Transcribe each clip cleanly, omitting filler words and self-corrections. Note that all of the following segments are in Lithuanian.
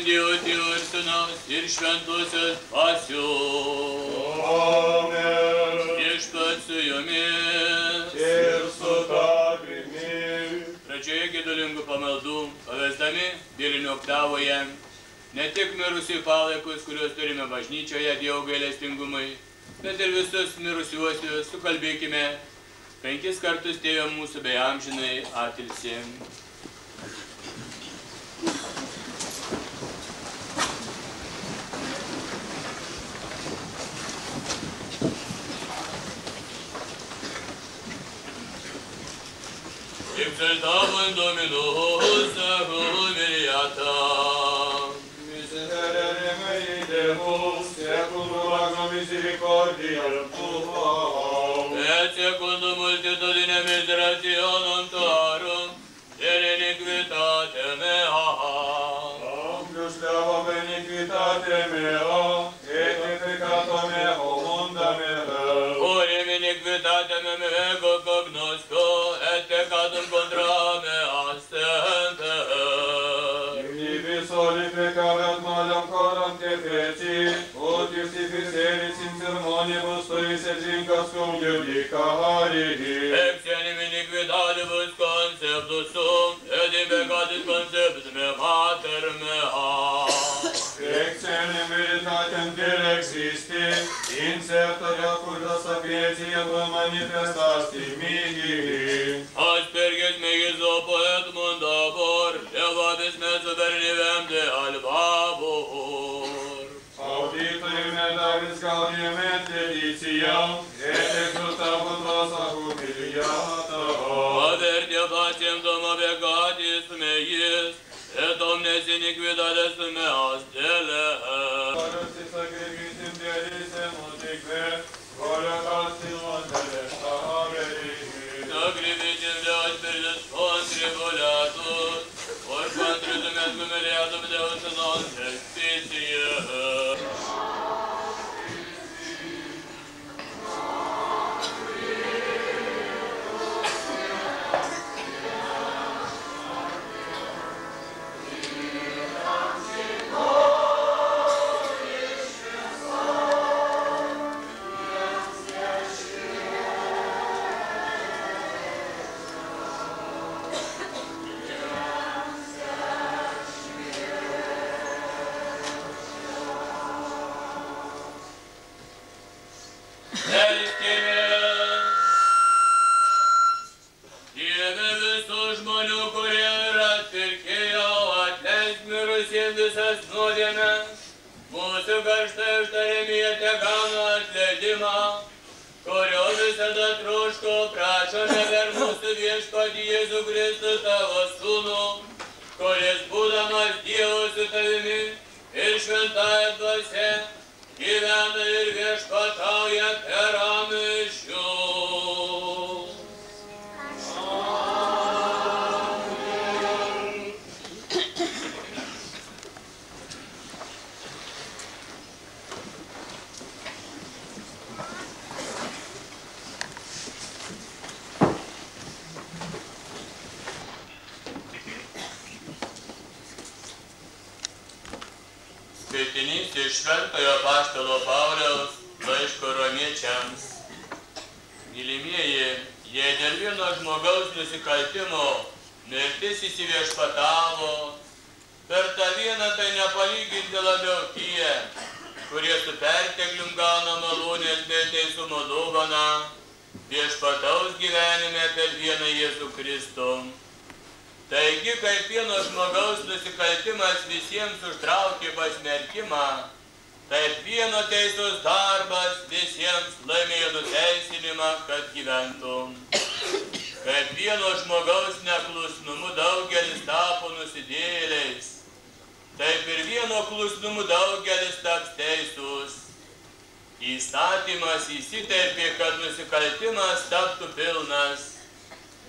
Dievo Tėvo ir Sūnaus ir Šventosios Dvasios. Amen. Viešpats su jumis. Ir su tavimi. Pradžioje gedulingų pamaldų, pavesdami vėlinių oktavoje, ne tik mirusiųjų palaikus, kuriuos turime bažnyčioje Dievo gailestingumui, bet ir visus mirusiuosius sukalbėkime 5 kartus Tėve mūsų bei amžinai atilsį. Exaltavum Dominus humiliatam. Miserere mei Deus, secundum misericordia tua. Et secundum multitudinem miserationum tuarum, per iniquitate mea. Amplius leva beniquitate mea, et peccato meo munda mea. Orim iniquitatem ego cognosco, et peccatum contra mea semper. Ibi soli peccavet malum coram te feci, ut justificeris in sermonibus tuis et vincas cum judicari. Ex enim iniquitatibus conceptus sum, et in peccatis conceptus me mater mea. Ex enim veritatem dir existi, incerta reacuta sapientia tua manifestasti mihi. Asperges meis opoet mundabor, levabis me subernivem de albabor. Auditori me davis gaudium et deliciam, et exultabut rosa humiliata. Avertia paciem doma peccatis meis, et omnes iniquitates meas dele. Parusi sacrificium delisem utique, holocaustum delestaveris. Sacrificium Deus Spiritus contribulatus, or contritum et humiliatum Deus non justitia. Mūsų karštai užtarėmėte gauna atleidimą, kurio visada troško prašome per mūsų viešpatį Jėzų Kristų tavo sūnų, kuris būdamas Dievo su tavimi ir šventąja dvasia gyvena ir viešpatauja per amžius. Skaitinys iš Šventojo apaštalo Pauliaus laiško romiečiams. Mylimieji, jei dėl vieno žmogaus nusikaltimo mirtis įsiviešpatavo, per tą vieną tai nepalyginti labiau tie, kurie su perteklium gauna malonės bei teisumo dovaną, viešpataus gyvenime per vieną Jėzų Kristų. Taigi, kaip vieno žmogaus nusikaltimas visiems užtraukė pasmerkimą, taip vieno teisus darbas visiems laimėjo nuteisinimą, kad gyventum. Kaip vieno žmogaus neklusnumu daugelis tapo nusidėjėliais, taip ir vieno klusnumu daugelis taps teisus. Įstatymas įsiterpė, kad nusikaltimas taptų pilnas.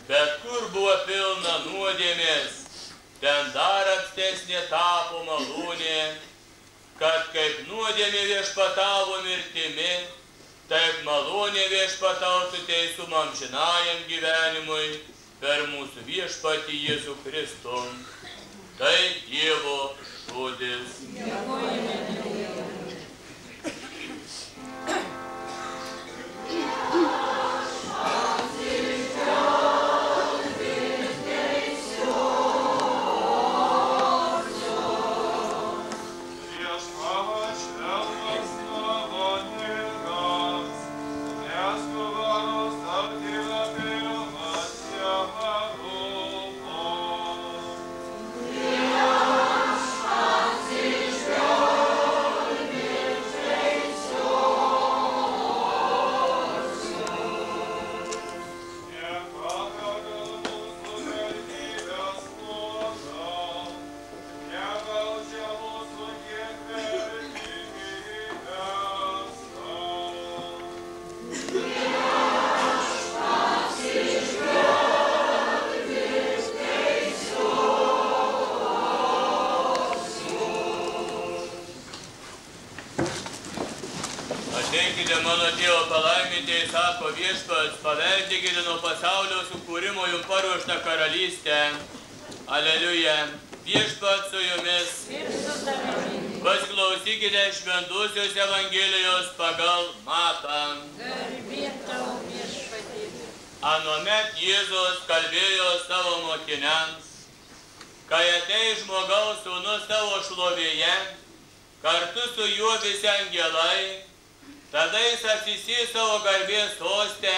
Bet kur buvo pilna nuodėmės, ten dar apstesnė tapo malonė, kad kaip nuodėmė viešpatavo mirtimi, taip malonė viešpatautų teisumą amžinajam gyvenimui per mūsų viešpatį Jėzų Kristų. Tai Dievo žodis. Ateikite mano Dievo palaimintieji, sako Viešpats, paveldėkite nuo pasaulio sukūrimo jums paruoštą karalystę. Aleliuja. Viešpats su jumis. Pasiklausykite šventosios Evangelijos pagal Matą. Anuomet Jėzus kalbėjo savo mokiniams, kai ateis žmogaus sūnus savo šlovėje, kartu su juo visi angelai, tada jis atsisės savo garbės soste,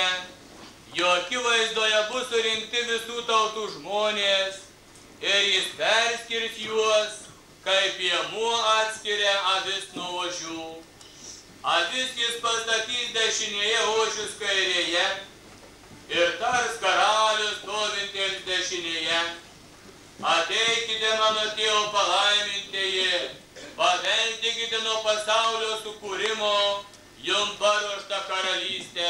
jo akivaizdoje bus surinkti visų tautų žmonės ir jis perskirs juos, kaip piemuo atskiria avis nuo ožių. Avis jis pastatys dešinėje, ožius kairėje ir tars karalius stovintiems dešinėje. Ateikite mano Tėvo palaimintieji, paveldėkite nuo pasaulio sukūrimo jums paruoštą karalystę,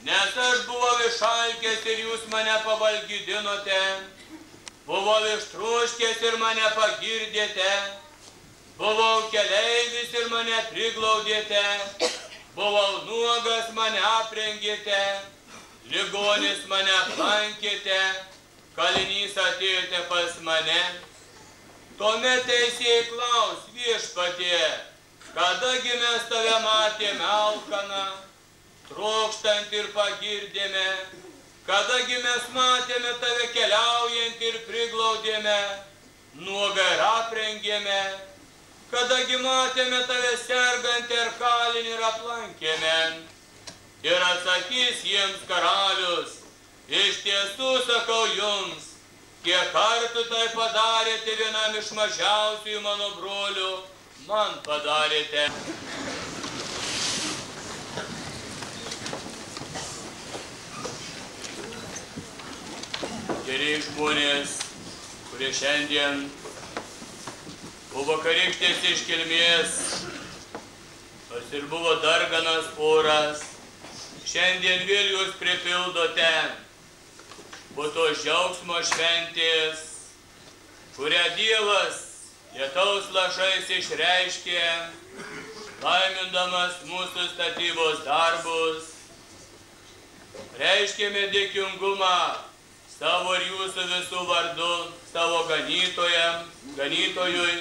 nes aš buvau išalkęs ir jūs mane pavalgydinote, buvau ištroškęs ir mane pagirdėte, buvau keleivis ir mane priglaudėte, buvau nuogas, mane aprengėte, ligonis mane aplankėte, kalinys atėjote pas mane. Tuomet teisėjai klaus, Viešpatie, kadagi mes tave matėme alkaną, trokštant ir pagirdėme, kadagi mes matėme tave keliaujant ir priglaudėme, nuogą ir aprengėme, kadagi matėme tave sergant ir kalinį ir aplankėme. Ir atsakys jiems karalius, iš tiesų sakau jums, kiek kartų tai padarėte vienam iš mažiausiųjų mano brolių, man padarėte. Geri žmonės, kurie šiandien po vakarykštės iškilmės, nors ir buvo darganas oras, šiandien vėl jūs pripildote po to džiaugsmo šventės, kurią Dievas lietaus lašais išreiškė, laimindamas mūsų statybos darbus. Reiškėme dėkingumą savo ir jūsų visų vardu, savo ganytojui,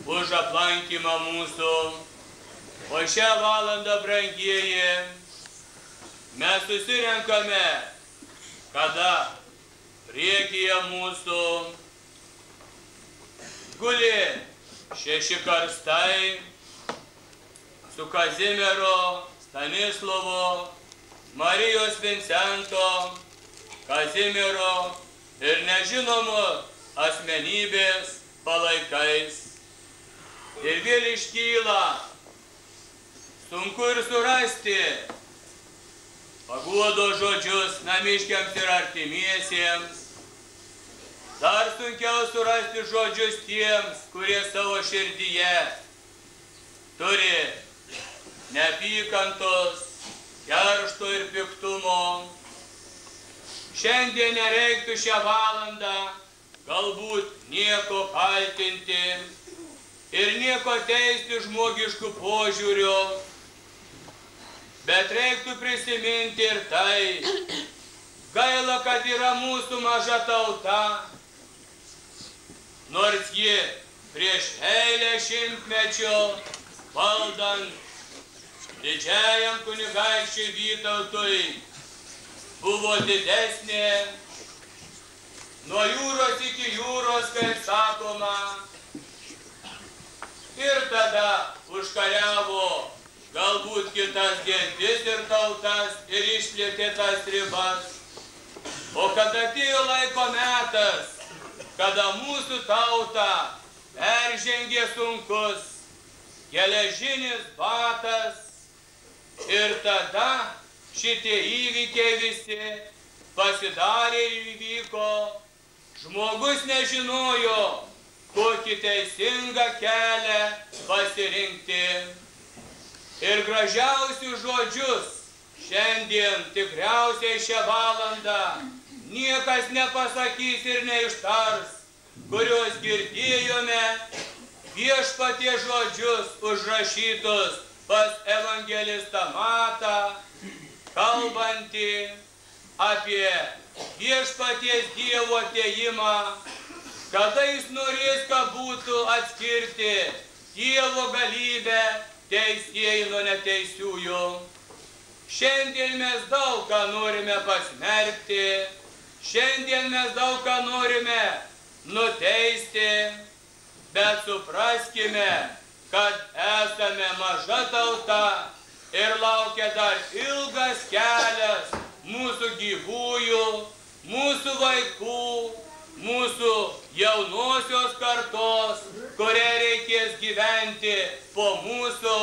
už aplankymą mūsų. O šią valandą, brangieji, mes susirenkame, kada priekyje mūsų guli 6 karstai su Kazimiero, Stanislovo, Marijos Vincento, Kazimiero ir nežinomų asmenybės palaikais. Ir vėl iškyla, sunku ir surasti paguodo žodžius namiškiams ir artimiesiems. Dar sunkiau surasti žodžius tiems, kurie savo širdyje turi neapykantos, keršto ir piktumo. Šiandien nereiktų šią valandą galbūt nieko kaltinti ir nieko teisti žmogiškų požiūrių, bet reiktų prisiminti ir tai, gaila, kad yra mūsų maža tauta, nors ji prieš eilę šimtmečio valdant didžiajam kunigaikščiui Vytautui buvo didesnė, nuo jūros iki jūros, kaip sakoma, ir tada užkariavo galbūt kitas gentis ir tautas ir išplėtė tas ribas. O kada atėjo laiko metas, kada mūsų tautą peržengė sunkus geležinis batas, ir tada šitie įvykiai visi pasidarė ir įvyko, žmogus nežinojo, kokį teisingą kelią pasirinkti. Ir gražiausius žodžius šiandien tikriausiai šią valandą niekas nepasakys ir neištars, kuriuos girdėjome Viešpaties žodžius užrašytus pas evangelistą Matą, kalbantį apie Viešpaties Dievo atėjimą, kada jis norės, kad būtų atskirti Dievo galybę teisieji nuo neteisiųjų. Šiandien mes daug ką norime pasmerkti, šiandien mes daug ką norime nuteisti, bet supraskime, kad esame maža tauta ir laukia dar ilgas kelias mūsų gyvųjų, mūsų vaikų, mūsų jaunosios kartos, kuriai reikės gyventi po mūsų,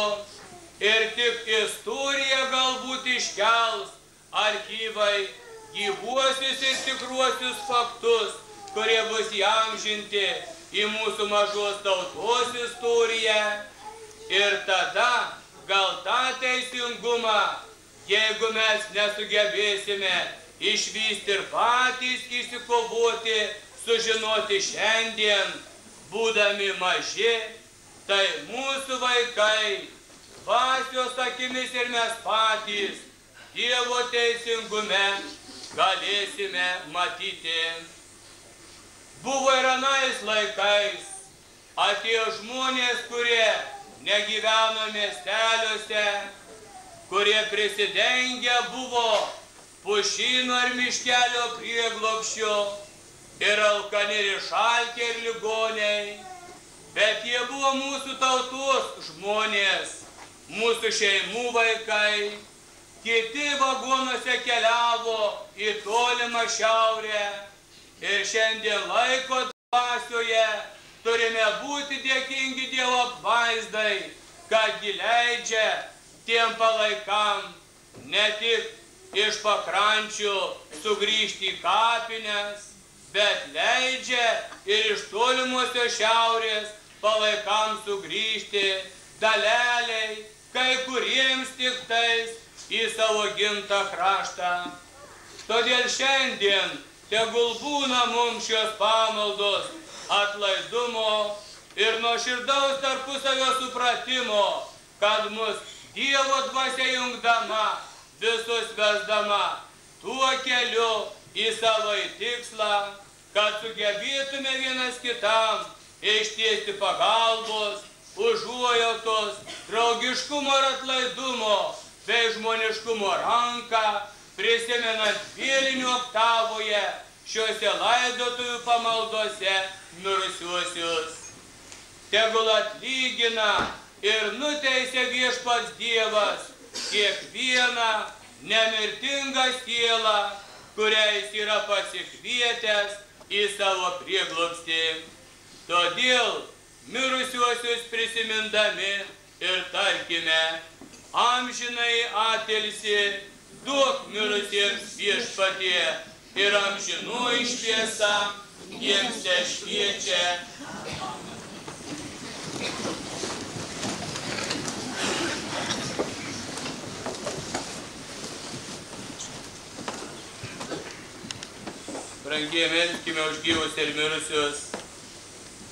ir tik istorija galbūt iškels archyvai gyvuosius ir tikruosius faktus, kurie bus įamžinti į mūsų mažos tautos istoriją. Ir tada gal tą teisingumą, jeigu mes nesugebėsime išvysti ir patys įsikovoti, sužinoti šiandien, būdami maži, tai mūsų vaikai, dvasios akimis ir mes patys Dievo teisingume galėsime matyti. Buvo ir anais laikais, atėjo žmonės, kurie negyveno miesteliuose, kurie prisidengę buvo pušyno ir miškelio prieglobsčiu, ir alkani, ir išalkę, ir ligoniai, bet jie buvo mūsų tautos žmonės, mūsų šeimų vaikai, kiti vagonuose keliavo į tolimą šiaurę, ir šiandien laiko dvasioje turime būti dėkingi Dievo apvaizdai, kad ji leidžia tiem palaikam ne tik iš pakrančių sugrįžti į kapines, bet leidžia ir iš tolimuosios šiaurės palaikams sugrįžti daleliai, kai kuriems tik tais į savo gimtą kraštą. Todėl šiandien tegul būna mums šios pamaldos atlaidumo ir nuoširdaus tarpusavio supratimo, kad mus Dievo dvasia jungdama, visus vesdama tuo keliu į savo tikslą, kad sugebėtume vienas kitam ištiesti pagalbos, užuojautos, draugiškumo ir atlaidumo bei žmoniškumo ranką, prisimenant vėlinių oktavoje šiuose laidotuvių pamaldose mirusiuosius. Tegul atlygina ir nuteisia Viešpats Dievas kiekvieną nemirtingą sielą, kuriais yra pasikvietęs į savo prieglobstį. Todėl mirusiuosius prisimindami ir tarkime, amžinai atilsi, duok mirusiems Viešpatie ir amžinoji šviesa jiems tešviečia. Brangiai melskime už gyvus ir mirusius,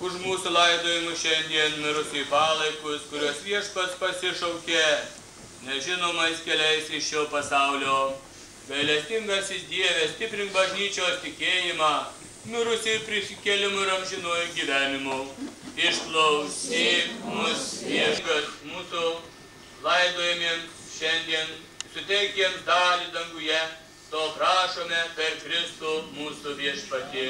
už mūsų laidojimus šiandien mirusių palaikus, kuriuos Viešpats pasišaukė nežinomais keliais iš šio pasaulio. Gailestingasis Dieve, stiprink bažnyčios tikėjimą mirusiai prisikėlimu ir amžinuoju gyvenimu. Išklausyk mus, Viešpats, mūsų laidojimiems šiandien, suteik jiems dalį danguje, to prašome per Kristų mūsų Viešpatį.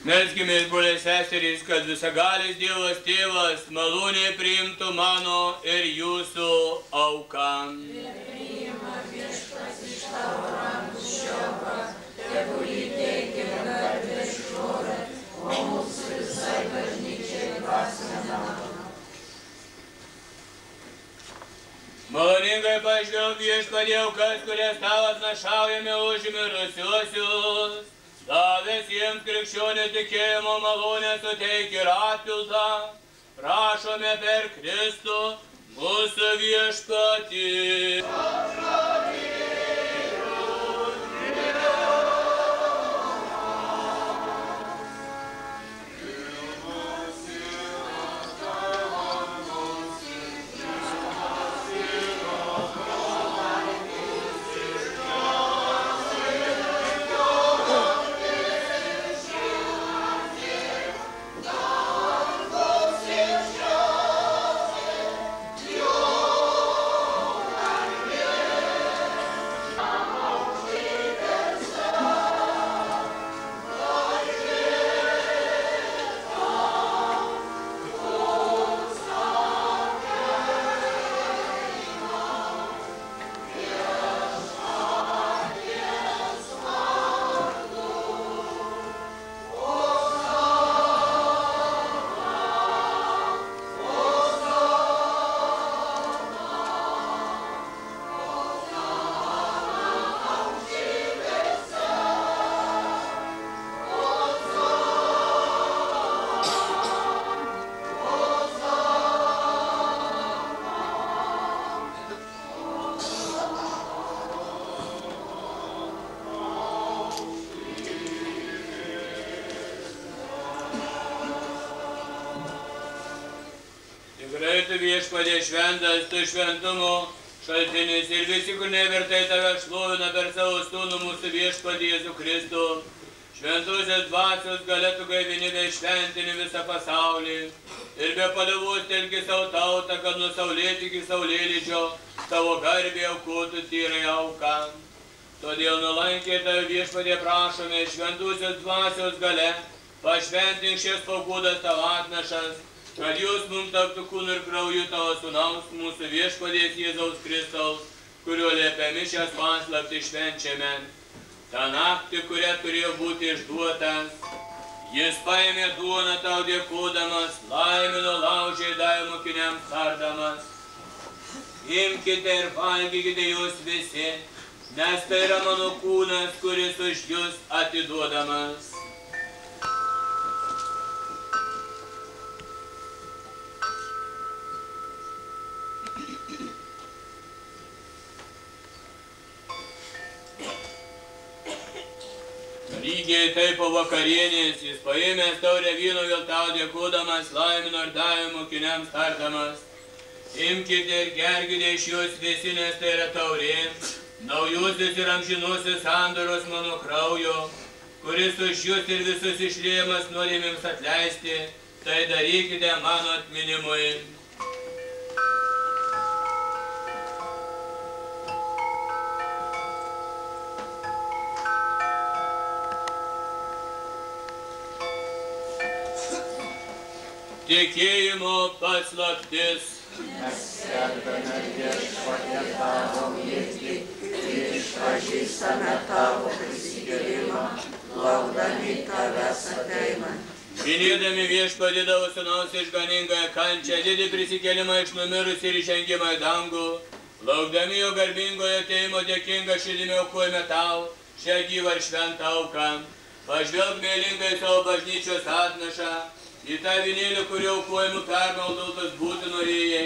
Melskimės, broliai seserys, kad visagalis Dievas Tėvas maloniai priimtų mano ir jūsų auką. Ir priima Viešpats iš tavo rankų šiauką, tegu jį teikia garbę šlovę, o mūsų visai bažnyčiai dvasinę naudą. Maloningai pažvelk Viešpatie aukas, kurias tau atnašaujame už mirusiuosius. Davęs jiems krikščionių tikėjimo malonę suteik ir atpildą, prašome per Kristų mūsų Viešpatį. Viešpatie šventas, tu šventumo šaltinis ir visi, kur nevertai tave šlovina per savo sūnų mūsų Viešpatį Jėzų Kristų. Šventosios dvasios galėtų gaivini bei šventini visą pasaulį ir be paliovos telki savo tautą, kad nuo saulėt iki saulėlydžio tavo garbė aukotų tyrai auką. Todėl nuolankiai tave Viešpatie prašome šventosios dvasios gale, pašventink šias paguodas tavo atnašas, kad jūs mums taptų kūnu ir krauju tavo sūnaus, mūsų Viešpaties Jėzaus Kristaus, kurio liepiami šias paslaptis švenčiame. Ta naktį, kuria turėjo būti išduotas, jis paėmė duoną tau dėkodamas, laimino, laužė ir davė mokiniams tardamas. Imkite ir valgykite jūs visi, nes tai yra mano kūnas, kuris už jūs atiduodamas. Lygiai taip po vakarienės jis paėmęs taurę vyno vėl tau dėkodamas, laimino ir davė mokiniams tardamas. Imkite ir gerkite iš jos visi, nes tai yra taurė, naujusis ir amžinusis sandoros mano kraujo, kuris už jūs ir visus išliejamas nuodėmėms atleisti, tai darykite mano atminimui. Tikėjimo paslaptis. Mes skelbiame Viešpatie tavo mirtį ir išpažįstame tavo prisikėlimą, laukdami tavęs ateinant. Minėdami Viešpatį tavo sūnaus išganingąją kančią, didį prisikėlimą iš numirusių ir įžengimą į dangų, laukdami jo garbingojo atėjimo dėkinga širdimi aukojame tau šią gyvą ir šventą auką. Pažvelk meilingai savo bažnyčios atnašą, į tą avinėlį, kurio aukojimų permaldotas būti norėjai.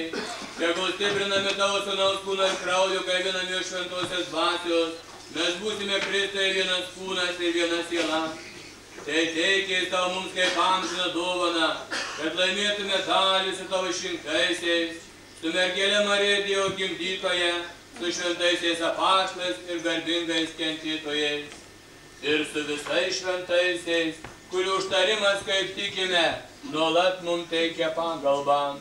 Tegul stiprinami tavo sūnaus kūną ir kraujo, gaivinami jo šventosios dvasios, mes būsime Kristuje vienas kūnas ir viena siela. Tai teikės tau mums kaip amžiną dovaną, kad laimėtume dalį su tavo išrinktaisiais, su mergelė Marija Dievo gimdytoja, su šventaisiais apaštalais ir garbingais kentėtojais, ir su visais šventaisiais, kurių užtarimas, kaip tikime, nuolat mums teikia pagalbą.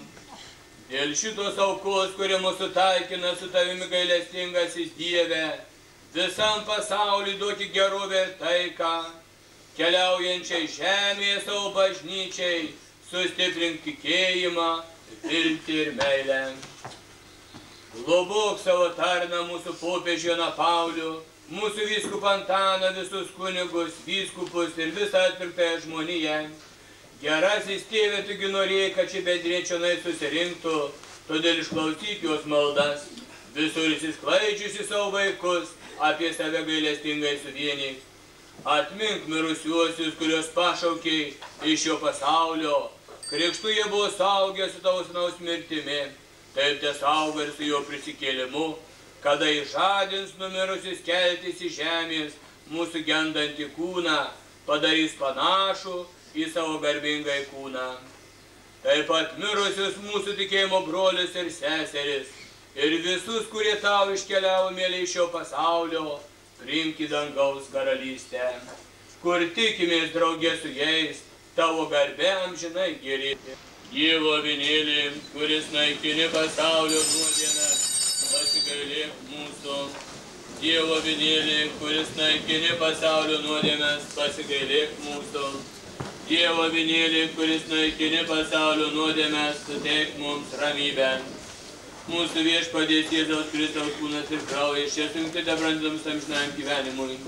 Dėl šitos aukos, kuri mūsų taikina su tavimi gailestingasis Dieve, visam pasauliu duoti gerovę ir taiką, keliaujančiai žemėje savo bažnyčiai, sustiprink tikėjimą, viltį ir meilę. Globok savo tarną mūsų popiežių Joną Paulių, mūsų vyskupą Antaną, visus kunigus, vyskupus ir visą atpirktąją žmoniją. Gerasis Tėve, tugi norėjai, kad ši bendrija čionai susirinktų, todėl išklausyk jos maldas. Visur įsisklaidžiusi savo vaikus, apie save gailestingai suvienyk. Atmink mirusiuosius, kurios pašaukiai iš šio pasaulio. Krikštu jie buvo saugę su tavo sūnaus mirtimi, taip te saugo ir su jo prisikėlimu, kada išžadins numirusius keltis iš žemės, mūsų gendantį kūną, padarys panašų į savo garbingai kūną. Taip pat mirusius mūsų tikėjimo brolius ir seseris, ir visus, kurie tau iškeliavo mėly iš šio pasaulio, priimk į dangaus karalystę, kur tikimės draugė su jais, tavo garbė amžinai gerėti. Dievo avinėlį, kuris naikini pasaulio nuodėmes, pasigailėk mūsų. Dievo avinėlį, kuris naikini pasaulio nuodėmes, pasigailėk mūsų. Dievo avinėlį, kuris naikini pasaulio nuodėmes, suteik mums ramybę. Mūsų Viešpaties Jėzaus Kristaus kūnas ir kraujas, čia suimti dabrandams amžinajam gyvenimui.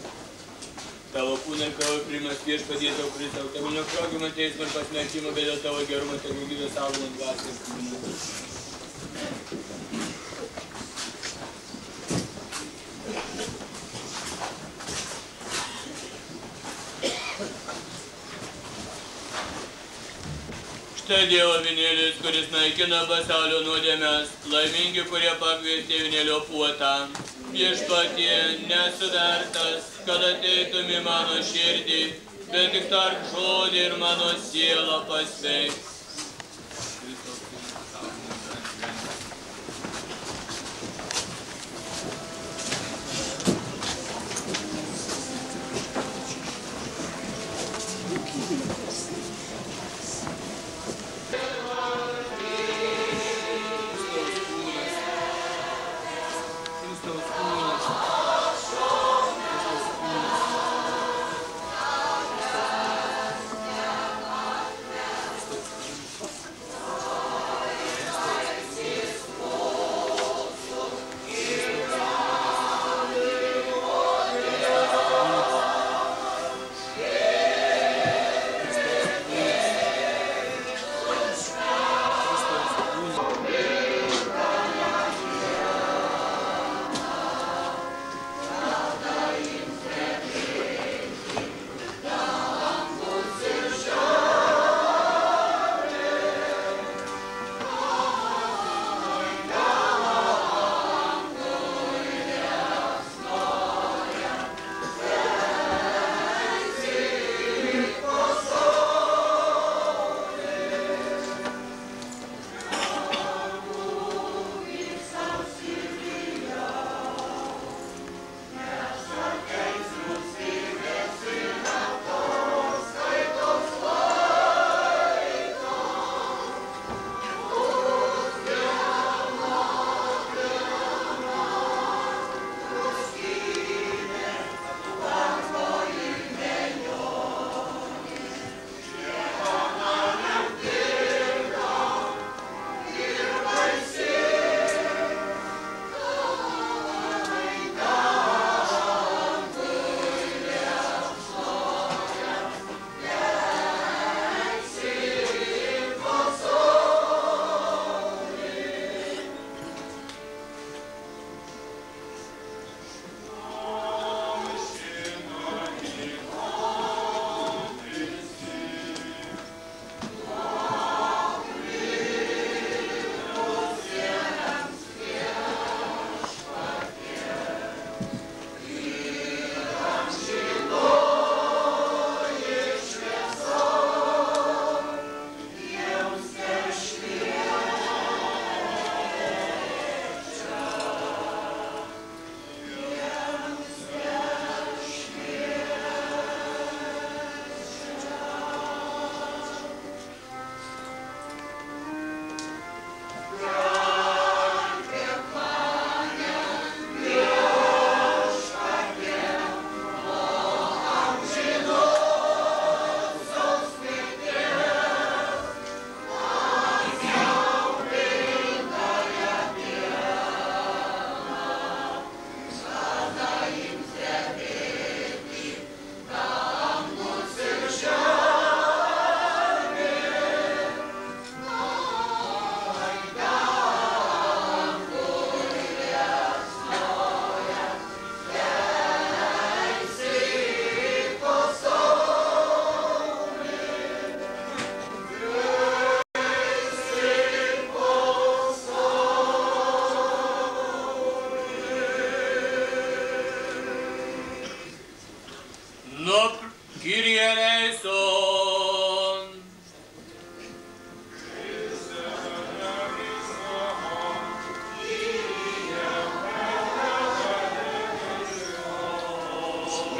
Tavo kūną ir kraują priimas Viešpaties Jėzaus Kristaus, tegu nekraugiamą teismą ir pasmerkimą, bet dėl tavo gerumo, tegu gyvės saugomą dvasią ir kūną. Štai Dievo avinėlis, kuris naikina pasaulio nuodėmes, laimingi, kurie pakviesti avinėlio puotą. Viešpatie, nesu vertas, kad ateitum į mano širdį, bet tik tark žodį ir mano siela pasveiks.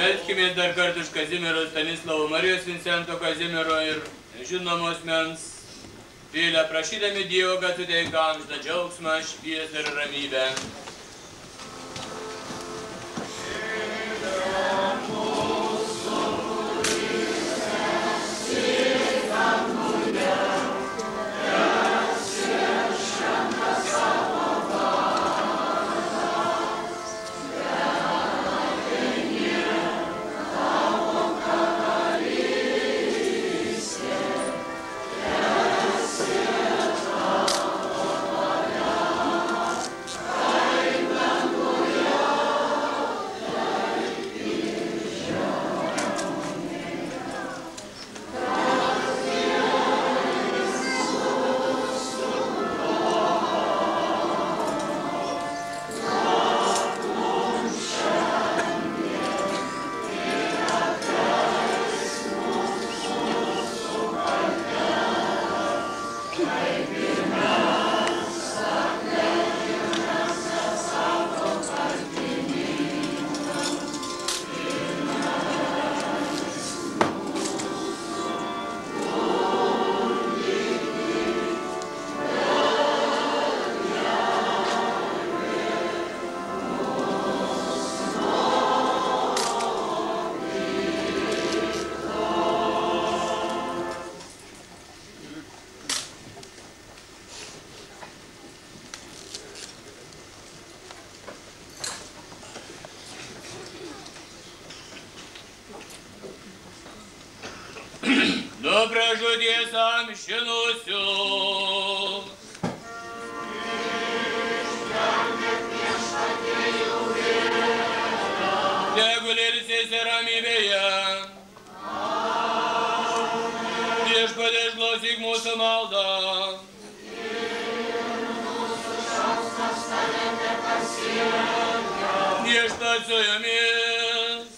Melskimės dar kartą iš Kazimiero Stanislovo Marijos Vincento Kazimiero ir žinomos mens Pilę, prašydami Dievo, kad suteiktų amžiną džiaugsmą, šviesą ir ramybę. Du pražudės amžinusių. Tegul ilsisi ramybėje. Viešpatie, išklausyk mūsų maldą. Viešpats su jumis.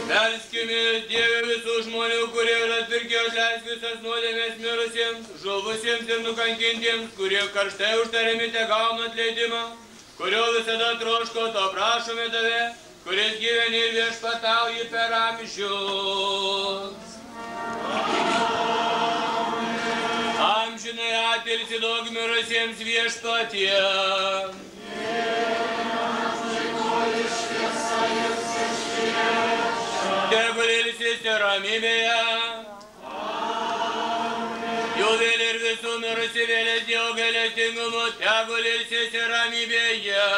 Melskimės Dieve visų žmonių, kurie yra atpirkę, atleisk visas nuodėmes mirusiems, žuvusiems ir nukankintiems, kurie karštai užtariami tegauna atleidimą, kurio visada troško, to prašome tave, kuris gyveni ir viešpatauji per amžius. Amžinai atilsi daug mirusiems viešpatie. Tegul ilsisi ramybėje. Jų vėl ir visų mirusių vėlės Dievo gailestingumu, tegul ilsisi ramybėje.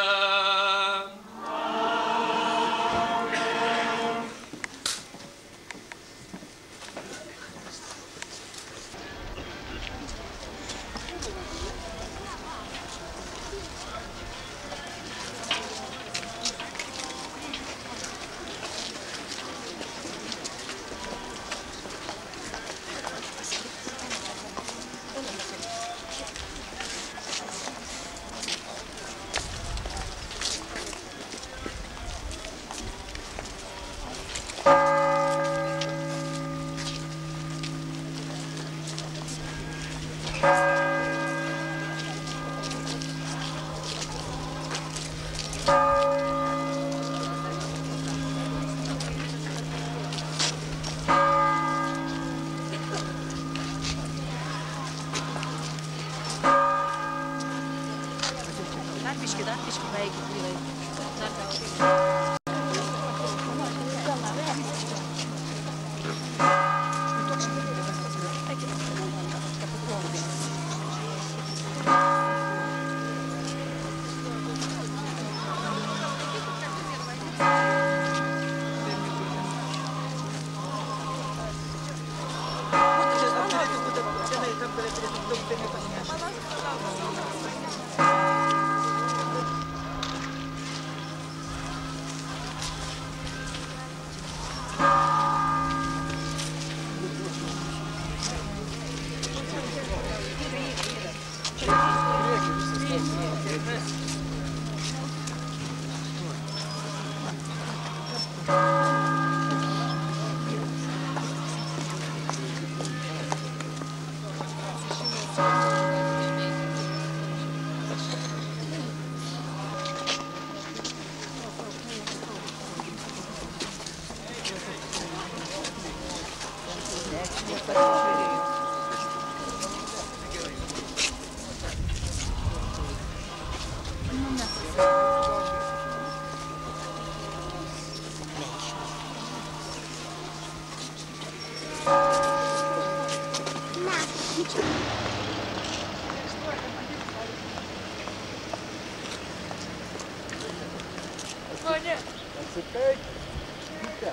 Atsipeikia.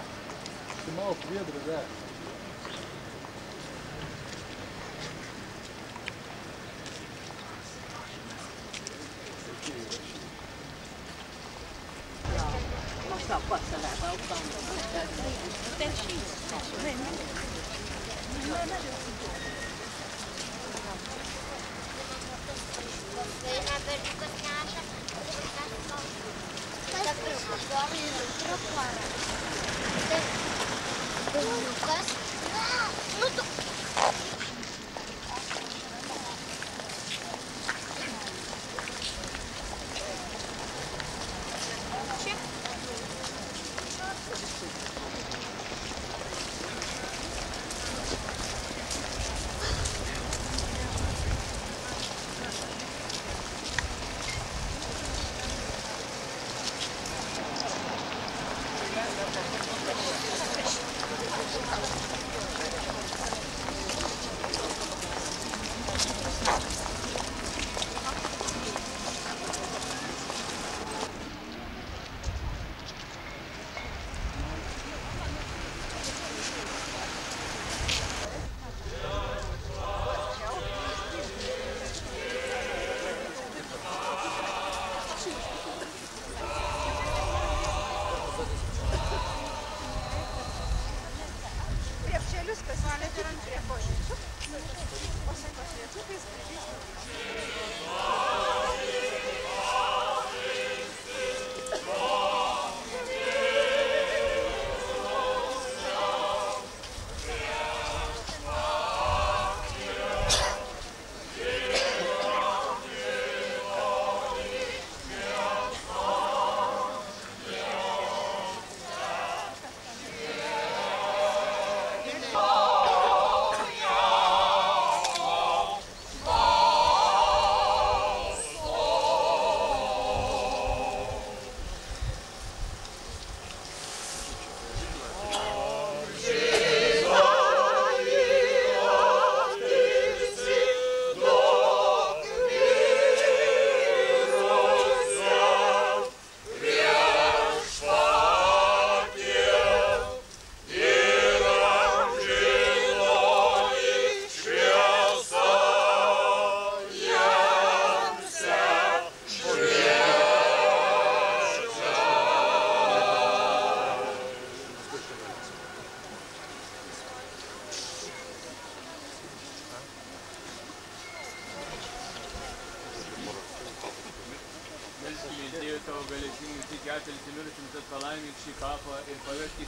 Simauk viedrų, ve.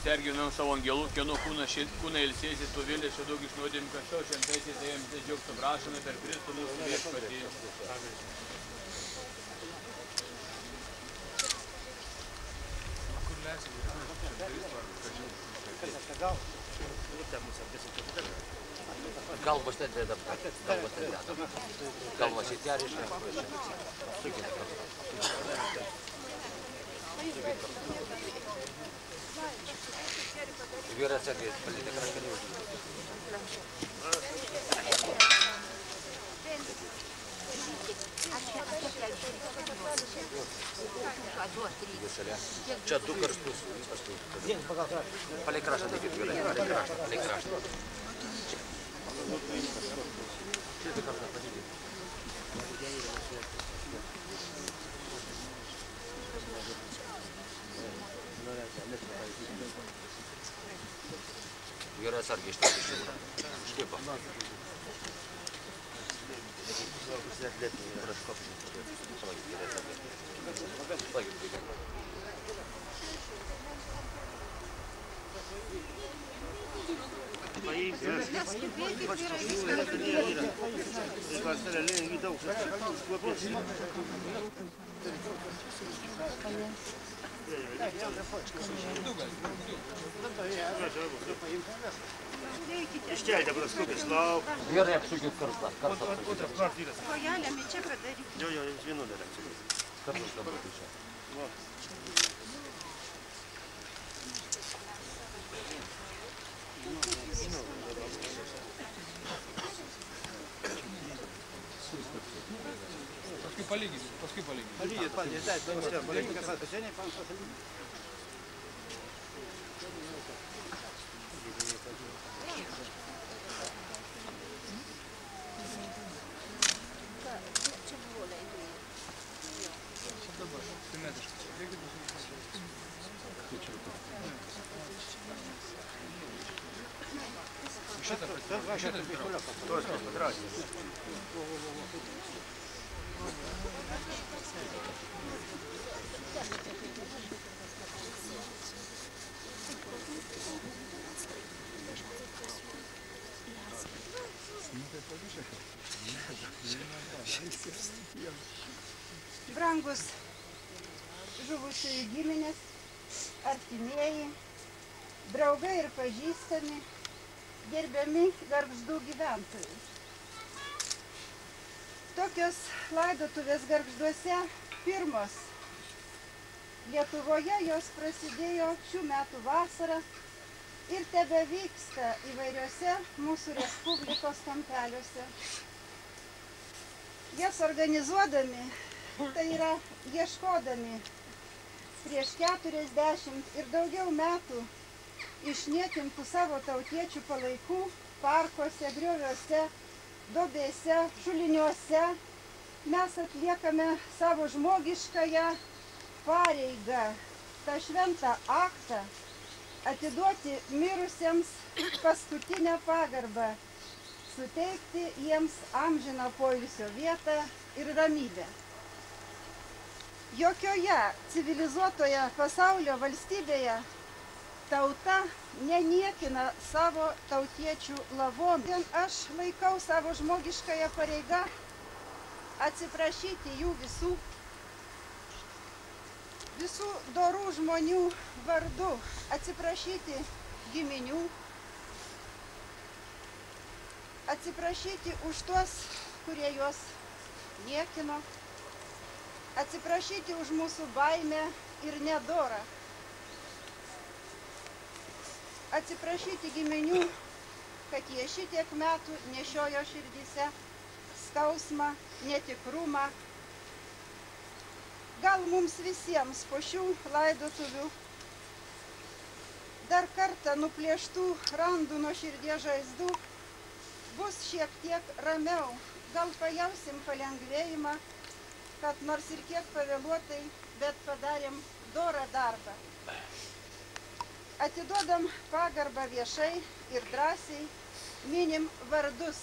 Serginam savo angelų, kieno kūną ilsėsi, tu vėlė čia daug išnuodėm kažko, šventaisiais ėjom, tai džiaugsmą prašome per Kristų mūsų viešpatį. Galvas ten dėdam, galvas ten dėdam. Galvas į ją reiškia. Vyras sakė, palytė krankelių. Čia du karstus. Palei kraštą darykit, vyrai. Palei kraštą. Čia du karstus padėkit. Vyrai sargiai ištikti šimtą. Škipa. Iškelti, kad skubės lauk. Vyrai apsukit karstą. Kojelėm čia padaryti. Jo, jums vienuolė apsukit. Karstas dabar čia. Paskui palyginti, paskui palyginti. Palyginti, taip, palyginti, kad seniai palyginti. Brangus žuvusiųjų giminės, artimieji, draugai ir pažįstami, gerbiami Gargždų gyventojai. Tokios laidotuvės Gargžduose pirmos. Lietuvoje jos prasidėjo šių metų vasarą ir tebevyksta įvairiose mūsų Respublikos kampeliuose. Jas organizuodami, tai yra ieškodami prieš 40 ir daugiau metų išniekintų savo tautiečių palaikų parkuose, grioviuose, duobėse, šuliniuose, mes atliekame savo žmogiškąją pareigą, tą šventą aktą, atiduoti mirusiems paskutinę pagarbą, suteikti jiems amžiną poilsio vietą ir ramybę. Jokioje civilizuotoje pasaulio valstybėje tauta neniekina savo tautiečių lavonų. Aš laikau savo žmogiškąją pareigą atsiprašyti jų visų dorų žmonių vardu, atsiprašyti giminių, atsiprašyti už tuos, kurie juos niekino, atsiprašyti už mūsų baimę ir nedorą, atsiprašyti giminių, kad jie šitiek metų nešiojo širdyse skausmą, netikrumą. Gal mums visiems po šių laidotuvių dar kartą nuplėštų randų nuo širdies žaizdų bus šiek tiek ramiau, gal pajausim palengvėjimą, kad nors ir kiek pavėluotai, bet padarėm dorą darbą. Atiduodam pagarbą viešai ir drąsiai, minim vardus.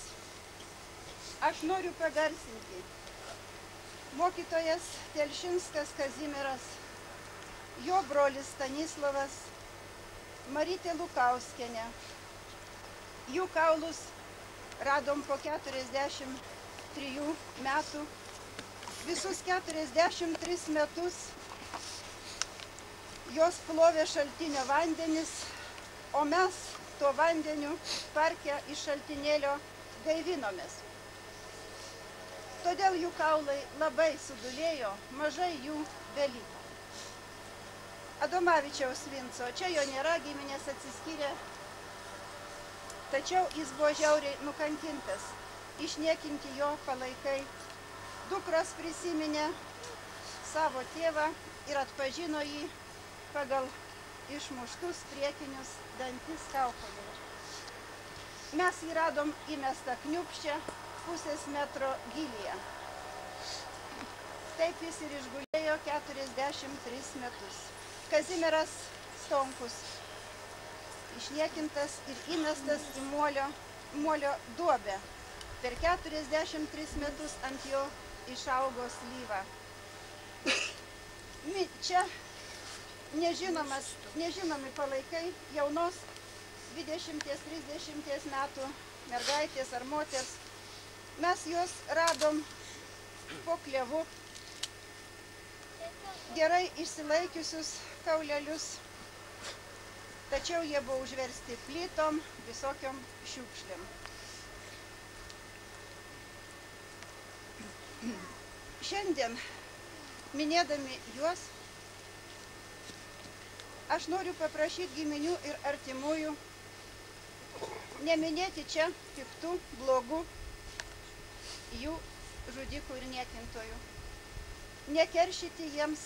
Aš noriu pagarsinti. Mokytojas Telšinskas Kazimieras, jo brolis Stanislavas, Marytė Lukauskienė. Jų kaulus radom po 43 metų. Visus 43 metus jos plovė šaltinio vandenis, o mes tuo vandeniu parke iš šaltinėlio gaivinomės. Todėl jų kaulai labai sudulėjo, mažai jų beliko. Adomavičiaus Vinco, čia jo nėra, giminės atsiskyrė, tačiau jis buvo žiauriai nukankintas, išniekinti jo palaikai. Dukros prisiminė savo tėvą ir atpažino jį pagal išmuštus priekinius dantis kaukolėje. Mes jį radom įmestą kniupščią pusės metro gylyje. Taip jis ir išgulėjo 43 metus. Kazimieras Stonkus išniekintas ir įmestas į molio duobę. Per 43 metus ant jo išaugo slyva. Čia nežinomi palaikai jaunos 20-30 metų mergaitės ar moters. Mes juos radom po klevu, gerai išsilaikiusius kaulelius, tačiau jie buvo užversti plytom, visokiom šiukšlėm. Šiandien, minėdami juos, aš noriu paprašyti giminių ir artimųjų neminėti čia piktų, blogų jų žudikų ir niekintojų. Nekeršyti jiems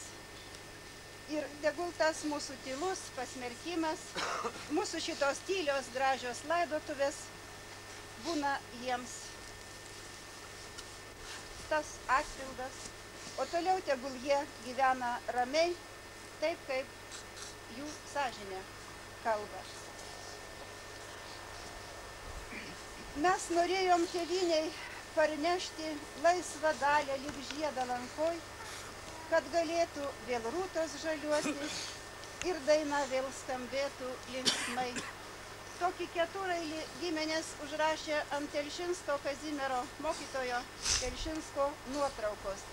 ir tegul tas mūsų tylus pasmerkimas, mūsų šitos tylios gražios laidotuvės būna jiems tas atpildas, o toliau tegul jie gyvena ramiai, taip kaip jų sąžinė kalba. Mes norėjom tėvynei parnešti laisvą dalę lyg žiedą lankoj, kad galėtų vėl rūtos žaliuoti ir daina vėl skambėtų linksmai. Tokį keturailį giminės užrašė ant Telšinsko Kazimiero mokytojo Telšinsko nuotraukos.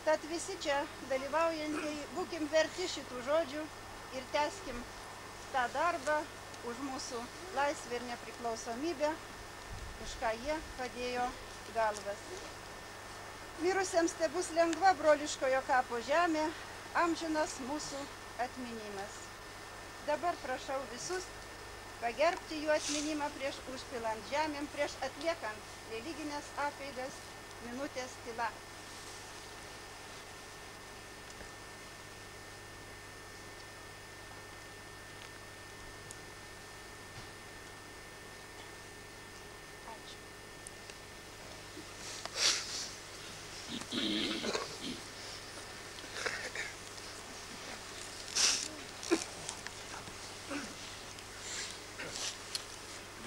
Tad visi čia dalyvaujantieji būkim verti šitų žodžių ir tęskim tą darbą už mūsų laisvę ir nepriklausomybę, už ką jie padėjo galvas. Mirusiems te bus lengva broliškojo kapo žemė, amžinas mūsų atminimas. Dabar prašau visus pagerbti jų atminimą prieš užpilant žemėm, prieš atliekant religinės apeigas, minutės tyla.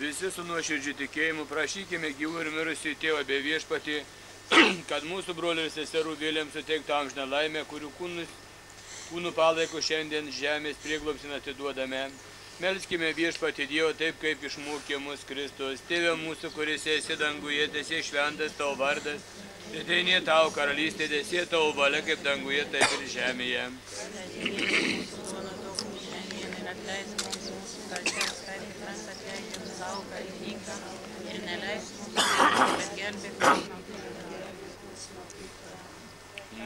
Visi su nuoširdžiu tikėjimu prašykime gyvų ir mirusių tėvą bei viešpatį, kad mūsų brolių ir seserų vėlėms suteiktų amžiną laimę, kurių kūnų palaikų šiandien žemės prieglobstin atiduodame. Melskime viešpatį Dievą taip, kaip išmokė mus Kristus. Tėve mūsų, kuris esi danguje, teesie šventas tavo vardas, teateinie tavo karalystė, teesie tavo valia kaip danguje, taip ir žemėje. Ir neleisk mums, bet gelbėk mus.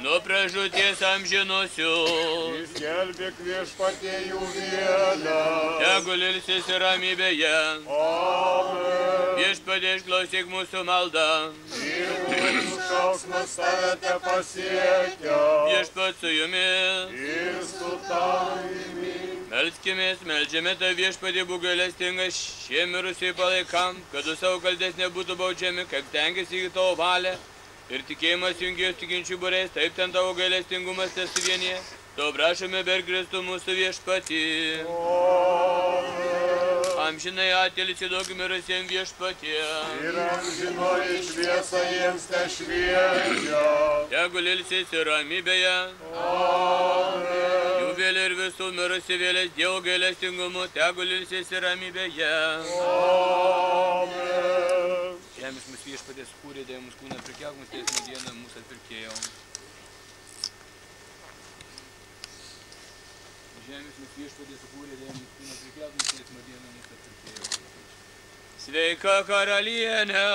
Nuo pražūties amžinosios, Išgelbėk viešpatie jų vėlę. tegul ilsisi ramybėje. Amen. Viešpatie, išklausyk mūsų maldą. Mūsų šauksmas tave te pasiekia. Viešpat su jumis. Ir su tavimi. Melskimės, meldžiame tą viešpatį būk gailestingas šiem mirusiai palaikam, kad už savo kaltes nebūtų baudžiami, kaip stengiasi į tavo valią. Ir tikėjimas jungijos tikinčių būriais, taip ten tavo gailestingumas te suvienyje. To prašome per Kristų mūsų viešpatį. Amžinai atilsi daug mirusiems viešpatie. Ir amžinoji šviesa jiems te šviečia. Tegul ilsisi ramybėje. Jų vėlė ir visų mirusių vėlės Dievo gailestingumu, tegul ilsisi ramybėje. Žemės mūsų viešpatės kūrė, dėl mūsų kūną prikelk mūsų teismo dieną mūsų atpirkėjo. Žemės mūsų viešpatės kūrė, dėl mūsų kūną prikelk mūsų teismo dieną mūsų atpirkėjo. Sveika karalienė!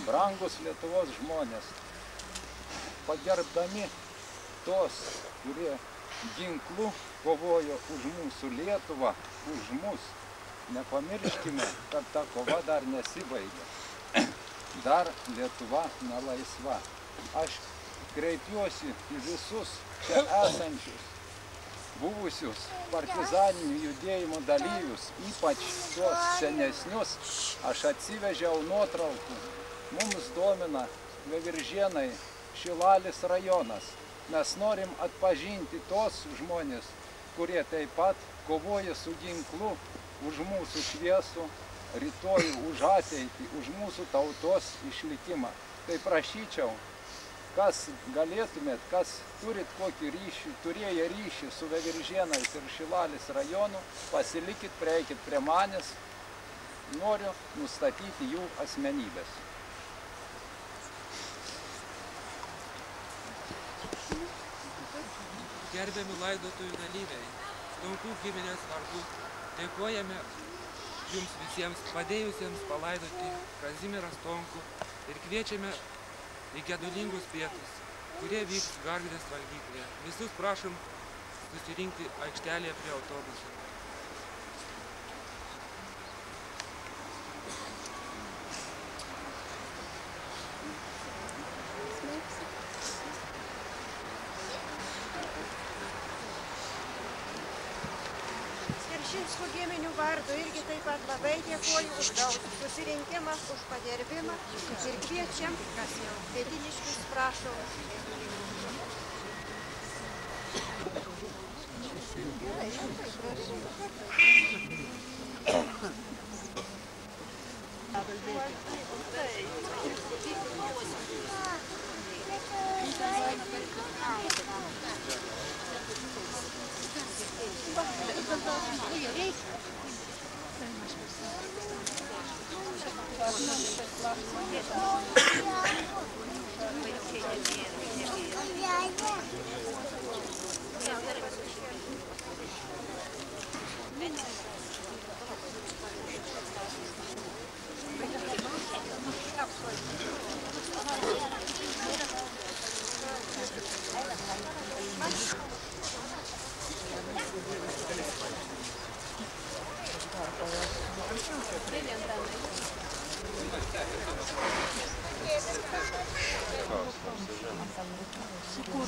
Brangus Lietuvos žmonės, pagerbdami tos, kurie ginklu kovojo už mūsų Lietuvą, už mus, nepamirškime, kad ta kova dar nesibaigė. Dar Lietuva nelaisva. Aš kreipiuosi į visus čia esančius buvusius partizaninių judėjimo dalyvius, ypač tuos senesnius. Aš atsivežiau nuotraukų. Mums domina Veiviržėnai, Šilalės rajonas. Mes norim atpažinti tos žmonės, kurie taip pat kovoja su ginklu už mūsų šviesų rytojų, už ateitį, už mūsų tautos išlikimą. Tai prašyčiau, kas galėtumėt, kas turit kokį ryšį, turėję ryšį su Veiviržėnais ir Šilalės rajonu, pasilikit, prieikit prie manęs, noriu nustatyti jų asmenybės. Gerbiami laidotųjų dalyviai, Stonkų giminės vardu dėkojame jums visiems padėjusiems palaidoti Kazimierą Stonkų ir kviečiame į gedulingus pietus, kurie vyks Gargždės valgykloje. Visus prašom susirinkti aikštelėje prie autobuso. Šinskų giminių vardu irgi taip pat labai dėkoju už susirinkimą, už pagerbimą ir kviečiam, kas jau Pietiniškius prašo. Kur